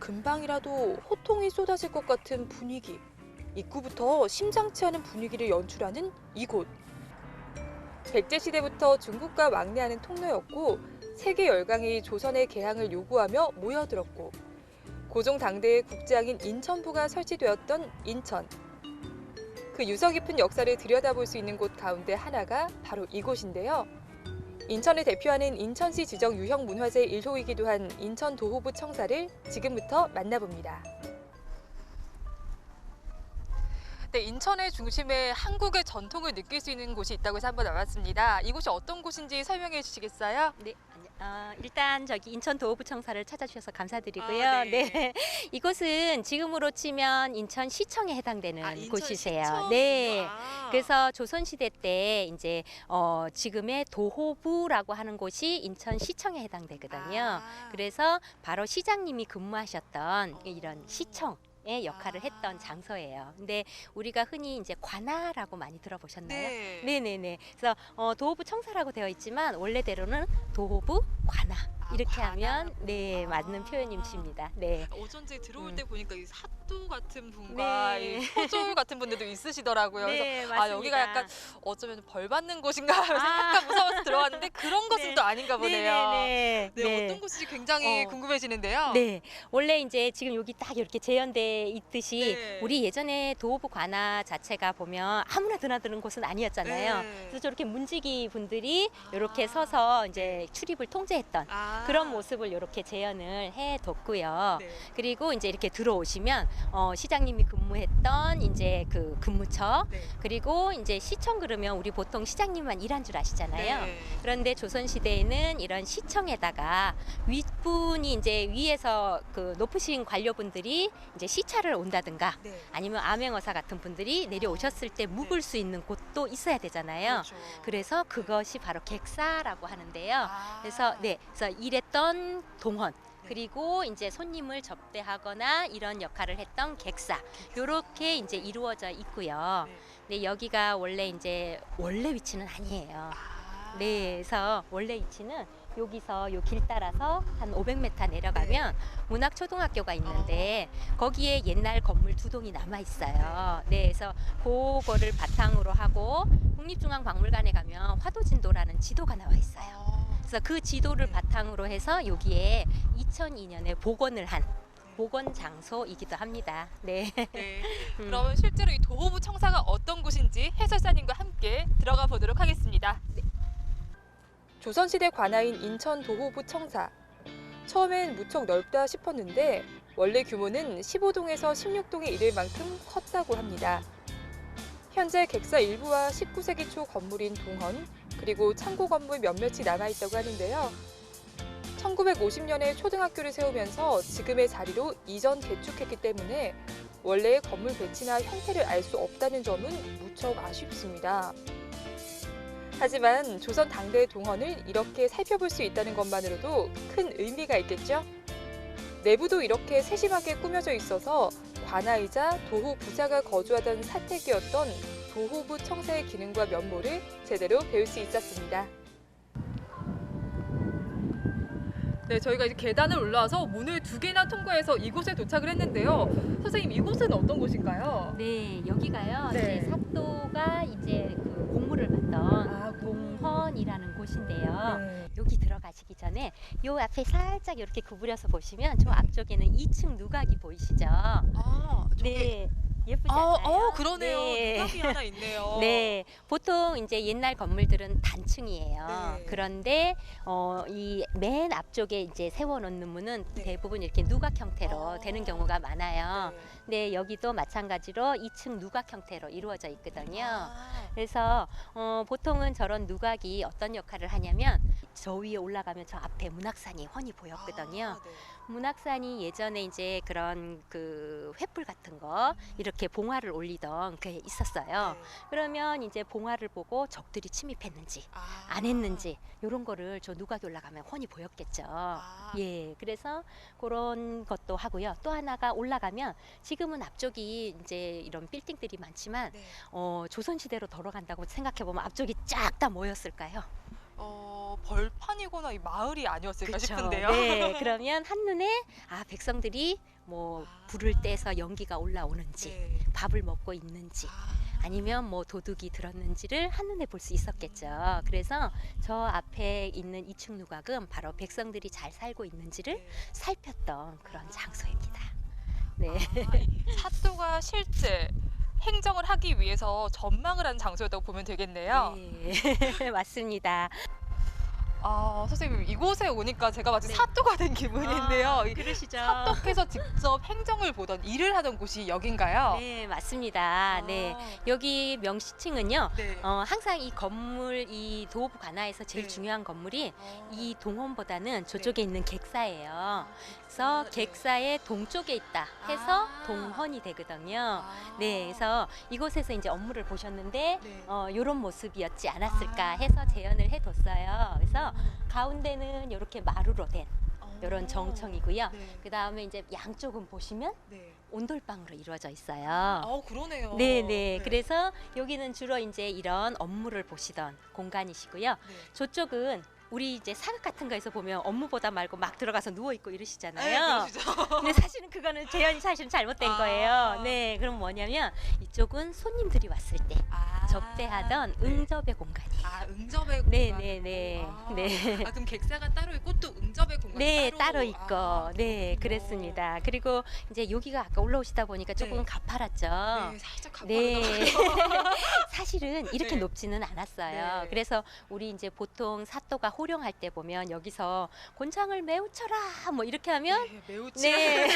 금방이라도 호통이 쏟아질 것 같은 분위기. 입구부터 심상치 않은 분위기를 연출하는 이곳. 백제시대부터 중국과 왕래하는 통로였고 세계 열강이 조선의 개항을 요구하며 모여들었고 고종당대의 국제항인 인천부가 설치되었던 인천. 그 유서 깊은 역사를 들여다볼 수 있는 곳 가운데 하나가 바로 이곳인데요. 인천을 대표하는 인천시 지정 유형 문화재 1호이기도 한 인천 도호부 청사를 지금부터 만나봅니다. 네, 인천의 중심에 한국의 전통을 느낄 수 있는 곳이 있다고 해서 한번 나왔습니다. 이곳이 어떤 곳인지 설명해 주시겠어요? 네, 일단 저기 인천 도호부청사를 찾아주셔서 감사드리고요. 아, 네. 네, 이곳은 지금으로 치면 인천시청에 해당되는 곳이세요. 인천시청? 네, 아. 그래서 조선시대 때 이제 지금의 도호부라고 하는 곳이 인천시청에 해당되거든요. 아. 그래서 바로 시장님이 근무하셨던 이런 시청. 의 역할을 했던 장소예요. 근데 우리가 흔히 이제 관아라고 많이 들어보셨나요? 네. 네네네. 그래서 도호부 청사라고 되어 있지만 원래대로는 도호부 관아 이렇게 하면 관아라고. 네 맞는 표현임입니다. 네. 어쩐지 들어올 때 보니까 이 사또 같은 분과 네. 이 소졸 같은 분들도 있으시더라고요. 네, 그래서 아, 여기가 약간 어쩌면 벌 받는 곳인가 하면서 약간 무서워서 들어왔는데 그런 것은 네. 또 아닌가 보네요. 네네네. 네, 어떤 곳인지 굉장히 궁금해지는데요. 네, 원래 이제 지금 여기 딱 이렇게 재현돼 있듯이 네. 우리 예전에 도호부 관아 자체가 보면 아무나 드나드는 곳은 아니었잖아요. 네. 그래서 저렇게 문지기 분들이 이렇게 서서 이제 출입을 통제했던 아. 그런 모습을 이렇게 재현을 해뒀고요. 네. 그리고 이제 이렇게 들어오시면 시장님이 근무했던 이제 그 근무처 네. 그리고 이제 시청 그러면 우리 보통 시장님만 일한 줄 아시잖아요. 네. 그런데 조선 시대에는 이런 시청에다가 윗분이 이제 위에서 그 높으신 관료분들이 이제 시찰을 온다든가 네. 아니면 암행어사 같은 분들이 내려오셨을 때 묵을 수 있는 곳도 있어야 되잖아요. 그렇죠. 그래서 그것이 바로 객사라고 하는데요. 아. 그래서 그래서 일했던 동원 그리고 이제 손님을 접대하거나 이런 역할을 했던 객사 요렇게 이제 이루어져 있고요. 네. 근데 여기가 원래 이제 원래 위치는 아니에요. 아. 네, 그래서 원래 위치는 여기서 요 길 따라서 한 500m 내려가면 문학초등학교가 있는데 거기에 옛날 건물 2동이 남아 있어요. 네, 그래서 그거를 바탕으로 하고 국립중앙박물관에 가면 화도진도라는 지도가 나와 있어요. 그래서 그 지도를 바탕으로 해서 여기에 2002년에 복원을 한 복원 장소이기도 합니다. 네. 네. 그러면 실제로 이 도호부 청사가 어떤 곳인지 해설사님과 함께 들어가 보도록 하겠습니다. 네. 조선시대 관아인 인천 도호부 청사. 처음엔 무척 넓다 싶었는데 원래 규모는 15동에서 16동에 이를 만큼 컸다고 합니다. 현재 객사 일부와 19세기 초 건물인 동헌, 그리고 창고 건물 몇몇이 남아있다고 하는데요. 1950년에 초등학교를 세우면서 지금의 자리로 이전 개축했기 때문에 원래의 건물 배치나 형태를 알 수 없다는 점은 무척 아쉽습니다. 하지만 조선 당대의 동헌을 이렇게 살펴볼 수 있다는 것만으로도 큰 의미가 있겠죠? 내부도 이렇게 세심하게 꾸며져 있어서 관아이자 도호 부자가 거주하던 사택이었던 도호부 청사의 기능과 면모를 제대로 배울 수 있었습니다. 네, 저희가 이제 계단을 올라와서 문을 2개나 통과해서 이곳에 도착을 했는데요. 선생님, 이곳은 어떤 곳인가요? 네, 여기가요. 네. 이제 사또가 이제 그 공무를 맡던 동헌이라는 곳인데요. 네. 여기 들어가시기 전에 요 앞에 살짝 이렇게 구부려서 보시면 저 앞쪽에는 2층 누각이 보이시죠? 아, 저기. 네, 예쁘지 않나요? 그러네요. 네. 누각이 하나 있네요. 네, 보통 이제 옛날 건물들은 단층이에요. 네. 그런데 이 맨 앞쪽에 이제 세워놓는 문은 네. 대부분 이렇게 누각 형태로 되는 경우가 많아요. 네. 근데 여기도 마찬가지로 2층 누각 형태로 이루어져 있거든요. 아. 그래서 보통은 저런 누각이 어떤 역할을 하냐면 저 위에 올라가면 저 앞에 문학산이 훤히 보였거든요. 아, 네. 문학산이 예전에 이제 그런 그 횃불 같은 거 이렇게 봉화를 올리던 게 있었어요. 네. 그러면 이제 봉화를 보고 적들이 침입했는지 아. 안 했는지 이런 거를 저 누각이 올라가면 훤히 보였겠죠. 아. 예, 그래서 그런 것도 하고요. 또 하나가 올라가면 지금은 앞쪽이 이제 이런 빌딩들이 많지만 네. 조선시대로 돌아간다고 생각해 보면 앞쪽이 쫙 다 뭐였을까요? 벌판이거나 이 마을이 아니었을까 그쵸. 싶은데요. 네, 그러면 한눈에 백성들이 뭐 불을 떼서 연기가 올라오는지, 네. 밥을 먹고 있는지, 아니면 뭐 도둑이 들었는지를 한눈에 볼 수 있었겠죠. 그래서 저 앞에 있는 이층 누각은 바로 백성들이 잘 살고 있는지를 네. 살폈던 그런 장소입니다. 네. 사또가 실제 행정을 하기 위해서 전망을 한 장소였다고 보면 되겠네요. 네. 맞습니다. 선생님 이곳에 오니까 제가 마치 네. 사또가 된 기분인데요. 이 그러시죠. 사또께서 직접 행정을 보던 일을 하던 곳이 여긴가요? 네, 맞습니다. 네. 여기 명시층은요. 네. 항상 이 건물, 이 도호부 관아에서 제일 네. 중요한 건물이 이 동원보다는 네. 저쪽에 있는 객사예요. 그래서 객사의 동쪽에 있다 해서 동헌이 되거든요. 네, 그래서 이곳에서 이제 업무를 보셨는데 네. 이런 모습이었지 않았을까 해서 재현을 해뒀어요. 그래서 가운데는 이렇게 마루로 된 이런 정청이고요. 네. 그 다음에 이제 양쪽은 보시면 네. 온돌방으로 이루어져 있어요. 그러네요. 네네. 그래서 여기는 주로 이제 이런 업무를 보시던 공간이시고요. 네. 저쪽은 우리 이제 사극 같은 거에서 보면 업무보다 말고 막 들어가서 누워 있고 네, 이러시잖아요. 그러시죠. 근데 사실은 그거는 재현이 사실은 잘못된 거예요. 네, 그럼 뭐냐면 이쪽은 손님들이 왔을 때 접대하던 네. 응접의 공간이에요. 응접의 공간. 네네네. 네. 그럼 객사가 따로 있고 또 응접의 공간이 네, 따로 있고, 네, 그렇군요. 그랬습니다. 그리고 이제 여기가 아까 올라오시다 보니까 조금 네. 가파랐죠. 네, 살짝 가파르다. 네. 사실은 이렇게 네. 높지는 않았어요. 네. 그래서 우리 이제 보통 사또가 호령할 때 보면 여기서 곤장을 매우 쳐라 뭐 이렇게 하면 네, 매우 네.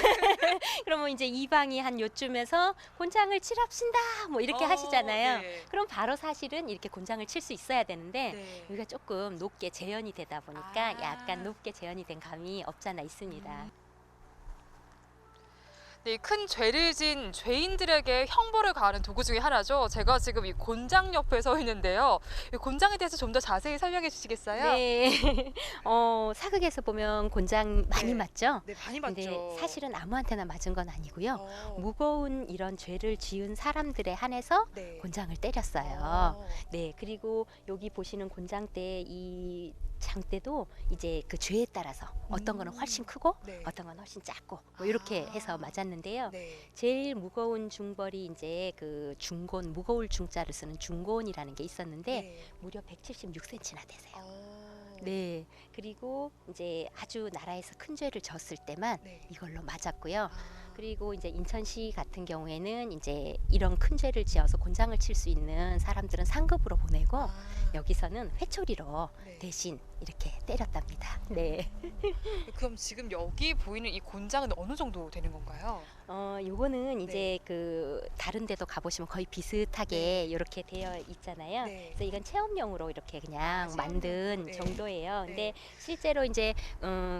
그러면 이제 이방이 한 요쯤에서 곤장을 칠합신다 뭐 이렇게 하시잖아요. 네. 그럼 바로 사실은 이렇게 곤장을 칠 수 있어야 되는데 네. 여기가 조금 높게 재현이 되다 보니까 아. 약간 높게 재현이 된 감이 없잖아 있습니다. 네, 큰 죄를 진 죄인들에게 형벌을 가하는 도구 중에 하나죠. 제가 지금 이 곤장 옆에 서 있는데요. 이 곤장에 대해서 좀 더 자세히 설명해 주시겠어요? 네. 사극에서 보면 곤장 많이 네. 맞죠? 네, 많이 근데 사실은 아무한테나 맞은 건 아니고요. 어. 무거운 이런 죄를 지은 사람들에 한해서 네. 곤장을 때렸어요. 네, 그리고 여기 보시는 곤장대 이 장대도 이제 그 죄에 따라서 어떤 거는 훨씬 크고 네. 어떤 건 훨씬 작고 뭐 이렇게 해서 맞았는데요. 네. 제일 무거운 중벌이 이제 그 중곤, 무거울 중자를 쓰는 중곤이라는 게 있었는데 네. 무려 176cm나 되세요. 어. 네, 그리고 이제 아주 나라에서 큰 죄를 졌을 때만 네. 이걸로 맞았고요. 아. 그리고 이제 인천시 같은 경우에는 이제 이런 큰 죄를 지어서 곤장을 칠 수 있는 사람들은 상급으로 보내고 여기서는 회초리로 네. 대신 이렇게 때렸답니다. 네. 그럼 지금 여기 보이는 이 곤장은 어느 정도 되는 건가요? 요거는 네. 이제 그 다른 데도 가보시면 거의 비슷하게 이렇게 되어 있잖아요. 네. 그래서 이건 체험용으로 이렇게 그냥 만든 네. 정도예요. 네. 근데 실제로 이제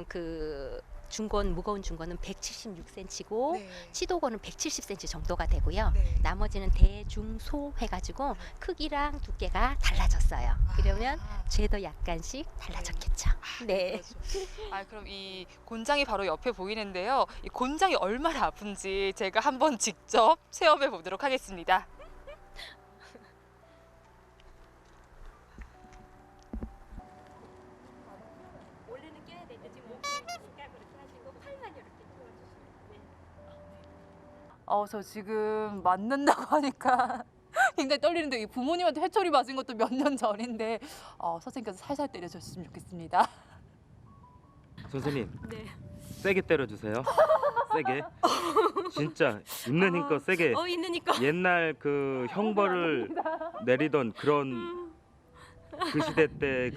그 중곤, 무거운 중곤은 176cm고 네. 치도곤은 170cm 정도가 되고요. 네. 나머지는 대중소 해가지고 크기랑 두께가 달라졌어요. 그러면 죄도 약간씩 달라졌겠죠. 네. 그렇죠. 그럼 이 곤장이 바로 옆에 보이는데요. 이 곤장이 얼마나 아픈지 제가 한번 직접 체험해 보도록 하겠습니다. 원래는 껴야 되는데 지금 목이 있으니까 그렇게 하시고 팔만 이렇게 저 지금 맞는다고 하니까 굉장히 떨리는데 이 부모님한테 회초리 맞은 것도 몇 년 전인데 선생님께서 살살 때려주셨으면 좋겠습니다. 선생님 네. 세게 때려주세요. 세게. 진짜 있는 힘껏 세게. 있는 이거. 옛날 그 형벌을 내리던 그런 그 시대 때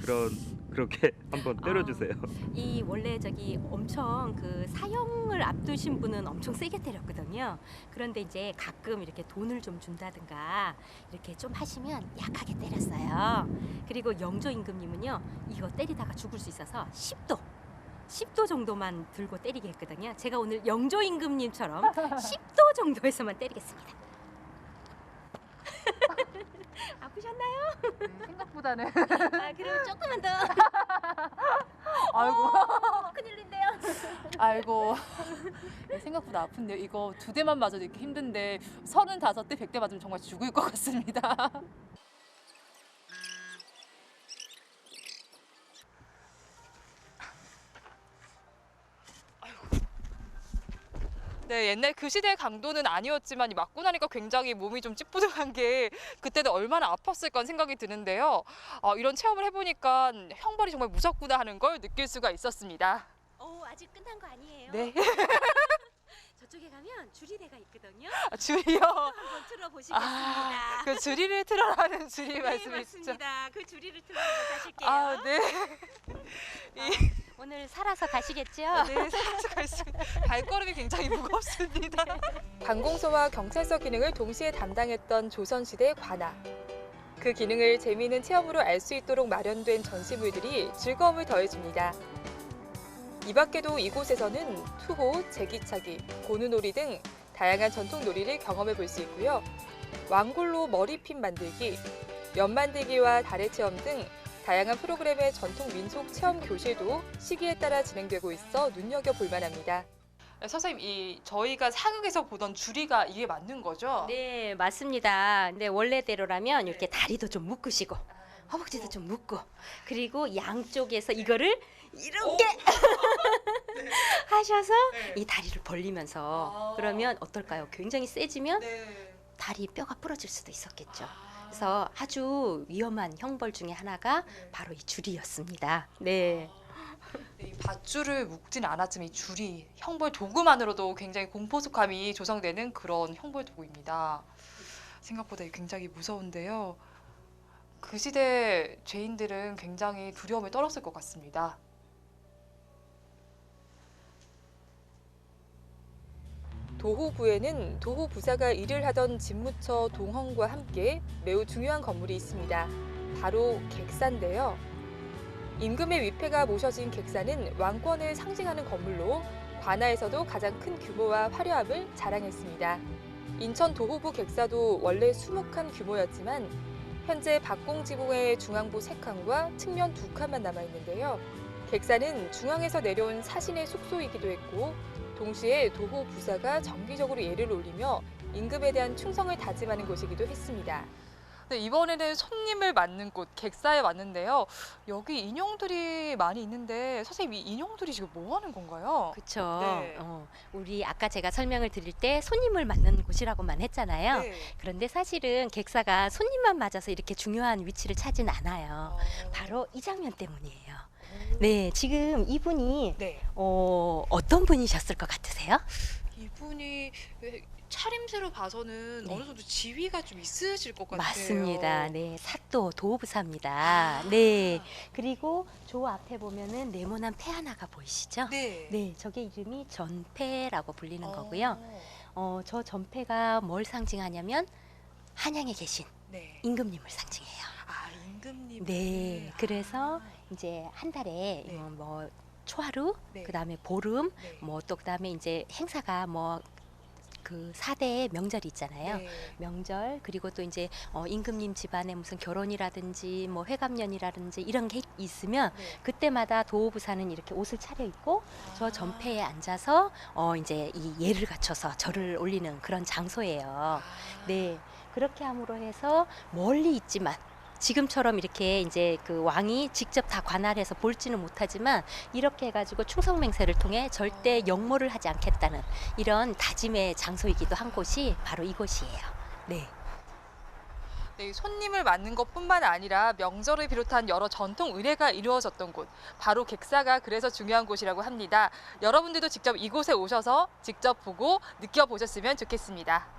그렇게 한번 때려주세요. 이 원래 저기 엄청 그 사형을 앞두신 분은 엄청 세게 때렸거든요. 그런데 이제 가끔 이렇게 돈을 좀 준다든가 이렇게 좀 하시면 약하게 때렸어요. 그리고 영조 임금님은요 이거 때리다가 죽을 수 있어서 10도 정도만 들고 때리게 했거든요. 제가 오늘 영조 임금님처럼 10도 정도에서만 때리겠습니다. 아프셨나요? 네, 생각보다는 그럼 조금만 더. 아이고 큰일인데요. 아이고 네, 생각보다 아픈데요. 이거 2대만 맞아도 이렇게 힘든데 35대 100대 맞으면 정말 죽을 것 같습니다. 네, 옛날 그 시대의 강도는 아니었지만 맞고 나니까 굉장히 몸이 좀 찌뿌둥한 게 그때는 얼마나 아팠을까 생각이 드는데요. 이런 체험을 해보니까 형벌이 정말 무섭구나 하는 걸 느낄 수가 있었습니다. 아직 끝난 거 아니에요? 네, 저쪽에 가면 주리대가 있거든요. 줄이요. 한번 틀어보시겠습니다. 그 줄이를 틀어라는 줄이 네, 말씀이시죠? 맞습니다. 그 주리를 틀어서 가실게요. 네. 오늘 살아서 가시겠죠? 네, 살짝 갈수록 발걸음이 굉장히 무겁습니다. 관공서와 경찰서 기능을 동시에 담당했던 조선시대 관아. 그 기능을 재미있는 체험으로 알 수 있도록 마련된 전시물들이 즐거움을 더해줍니다. 이 밖에도 이곳에서는 투호, 제기차기, 고누놀이 등 다양한 전통 놀이를 경험해 볼 수 있고요. 왕골로 머리핀 만들기, 연 만들기와 다래 체험 등 다양한 프로그램의 전통 민속 체험 교실도 시기에 따라 진행되고 있어 눈여겨볼 만합니다. 선생님, 저희가 사극에서 보던 줄이가 이게 맞는 거죠? 네, 맞습니다. 근데 원래대로라면 이렇게 다리도 좀 묶으시고 허벅지도 좀 묶고 그리고 양쪽에서 이거를 이렇게 하셔서 이 다리를 벌리면서 그러면 어떨까요? 굉장히 세지면 다리 뼈가 부러질 수도 있었겠죠. 그래서 아주 위험한 형벌 중에 하나가 바로 이 줄이었습니다. 네. 이 밧줄을 묶진 않았지만 이 줄이 형벌 도구만으로도 굉장히 공포스감이 조성되는 그런 형벌 도구입니다. 생각보다 굉장히 무서운데요. 그 시대 죄인들은 굉장히 두려움에 떨었을 것 같습니다. 도호구에는 도호부사가 일을 하던 집무처 동헌과 함께 매우 중요한 건물이 있습니다. 바로 객사인데요. 임금의 위패가 모셔진 객사는 왕권을 상징하는 건물로 관아에서도 가장 큰 규모와 화려함을 자랑했습니다. 인천 도호부 객사도 원래 수묵한 규모였지만 현재 박공지붕의 중앙부 3칸과 측면 2칸만 남아있는데요. 객사는 중앙에서 내려온 사신의 숙소이기도 했고 동시에 도호 부사가 정기적으로 예를 올리며 임금에 대한 충성을 다짐하는 곳이기도 했습니다. 네, 이번에는 손님을 맞는 곳 객사에 왔는데요. 여기 인형들이 많이 있는데 선생님, 이 인형들이 지금 뭐 하는 건가요? 그렇죠. 네. 우리 아까 제가 설명을 드릴 때 손님을 맞는 곳이라고만 했잖아요. 네. 그런데 사실은 객사가 손님만 맞아서 이렇게 중요한 위치를 차진 않아요. 바로 이 장면 때문이에요. 네, 지금 이분이 네. 어떤 분이셨을 것 같으세요? 이분이 차림새로 봐서는 네. 어느 정도 지위가 좀 있으실 것 같아요. 맞습니다. 네, 사또 도부사입니다. 네, 그리고 저 앞에 보면은 네모난 패 하나가 보이시죠? 네. 네, 저게 이름이 전패라고 불리는 거고요. 저 전패가 뭘 상징하냐면 한양에 계신 네. 임금님을 상징해요. 임금님. 네, 그래서 이제 한 달에 네. 뭐 초하루, 네. 그다음에 보름, 네. 뭐 또 그다음에 이제 행사가 뭐 그 4대의 명절이 있잖아요. 네. 명절 그리고 또 이제 임금님 집안에 무슨 결혼이라든지 뭐 회갑년이라든지 이런 게 있으면 네. 그때마다 도호부사는 이렇게 옷을 차려입고 저 전패에 앉아서 이제 이 예를 갖춰서 절을 올리는 그런 장소예요. 네, 그렇게 함으로 해서 멀리 있지만 지금처럼 이렇게 이제 그 왕이 직접 다 관할해서 볼지는 못하지만 이렇게 해가지고 충성맹세를 통해 절대 역모를 하지 않겠다는 이런 다짐의 장소이기도 한 곳이 바로 이곳이에요. 네. 네, 손님을 맞는 것뿐만 아니라 명절을 비롯한 여러 전통 의례가 이루어졌던 곳, 바로 객사가 그래서 중요한 곳이라고 합니다. 여러분들도 직접 이곳에 오셔서 직접 보고 느껴보셨으면 좋겠습니다.